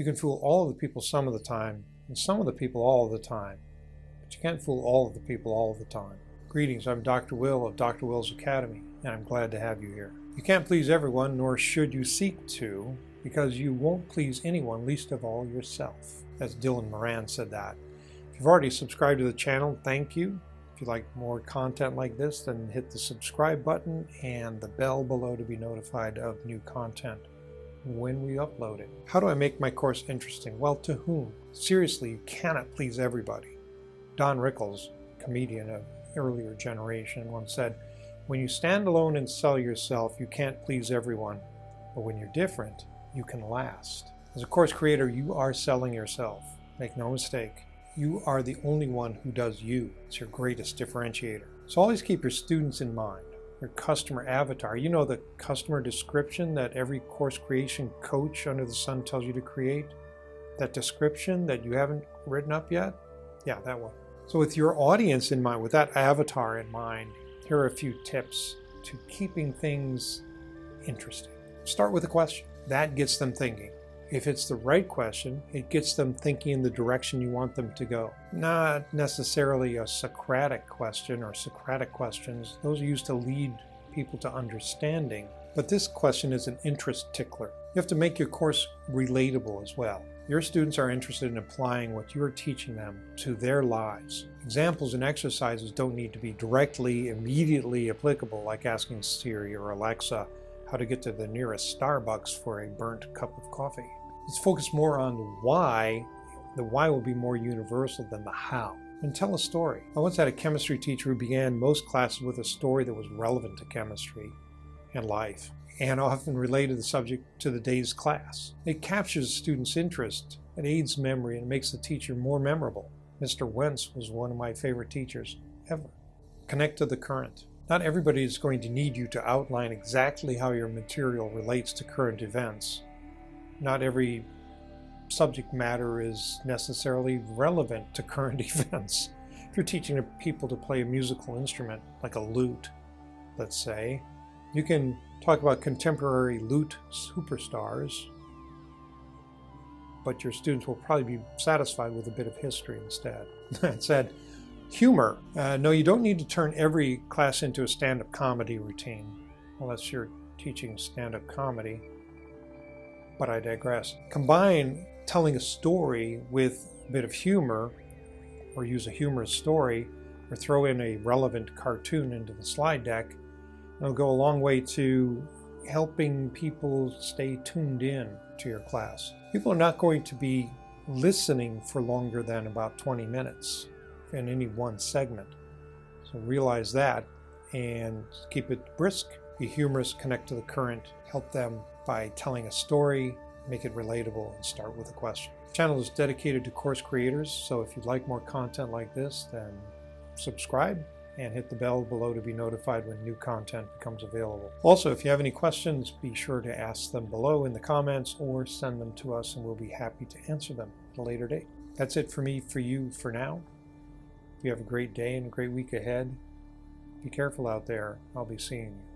You can fool all of the people some of the time, and some of the people all of the time, but you can't fool all of the people all of the time. Greetings, I'm Dr. Will of Dr. Will's Academy, and I'm glad to have you here. You can't please everyone, nor should you seek to, because you won't please anyone, least of all yourself. As Dylan Moran said that. If you've already subscribed to the channel, thank you. If you'd like more content like this, then hit the subscribe button and the bell below to be notified of new content when we upload it. How do I make my course interesting? Well, to whom? Seriously, you cannot please everybody. Don Rickles, comedian of earlier generation, once said, "When you stand alone and sell yourself, you can't please everyone. But when you're different, you can last." As a course creator, you are selling yourself. Make no mistake. You are the only one who does you. It's your greatest differentiator. So always keep your students in mind. Your customer avatar. You know the customer description that every course creation coach under the sun tells you to create? That description that you haven't written up yet? Yeah, that one. So with your audience in mind, with that avatar in mind, here are a few tips to keeping things interesting. Start with a question. That gets them thinking. If it's the right question, it gets them thinking in the direction you want them to go. Not necessarily a Socratic question or Socratic questions. Those are used to lead people to understanding. But this question is an interest tickler. You have to make your course relatable as well. Your students are interested in applying what you're teaching them to their lives. Examples and exercises don't need to be directly, immediately applicable, like asking Siri or Alexa how to get to the nearest Starbucks for a burnt cup of coffee. Let's focus more on the why. The why will be more universal than the how. And tell a story. I once had a chemistry teacher who began most classes with a story that was relevant to chemistry and life, and often related the subject to the day's class. It captures the student's interest, it aids memory, and makes the teacher more memorable. Mr. Wentz was one of my favorite teachers ever. Connect to the current. Not everybody is going to need you to outline exactly how your material relates to current events. Not every subject matter is necessarily relevant to current events. If you're teaching people to play a musical instrument, like a lute, let's say, you can talk about contemporary lute superstars, but your students will probably be satisfied with a bit of history instead. That said, humor. No, you don't need to turn every class into a stand-up comedy routine, unless you're teaching stand-up comedy, but I digress. Combine telling a story with a bit of humor, or use a humorous story, or throw in a relevant cartoon into the slide deck. It'll go a long way to helping people stay tuned in to your class. People are not going to be listening for longer than about 20 minutes in any one segment. So realize that and keep it brisk. Be humorous, connect to the current, help them by telling a story, make it relatable, and start with a question. The channel is dedicated to course creators, so if you'd like more content like this, then subscribe and hit the bell below to be notified when new content becomes available. Also, if you have any questions, be sure to ask them below in the comments or send them to us and we'll be happy to answer them at a later date. That's it for me, for you, for now. You have a great day and a great week ahead. Be careful out there. I'll be seeing you.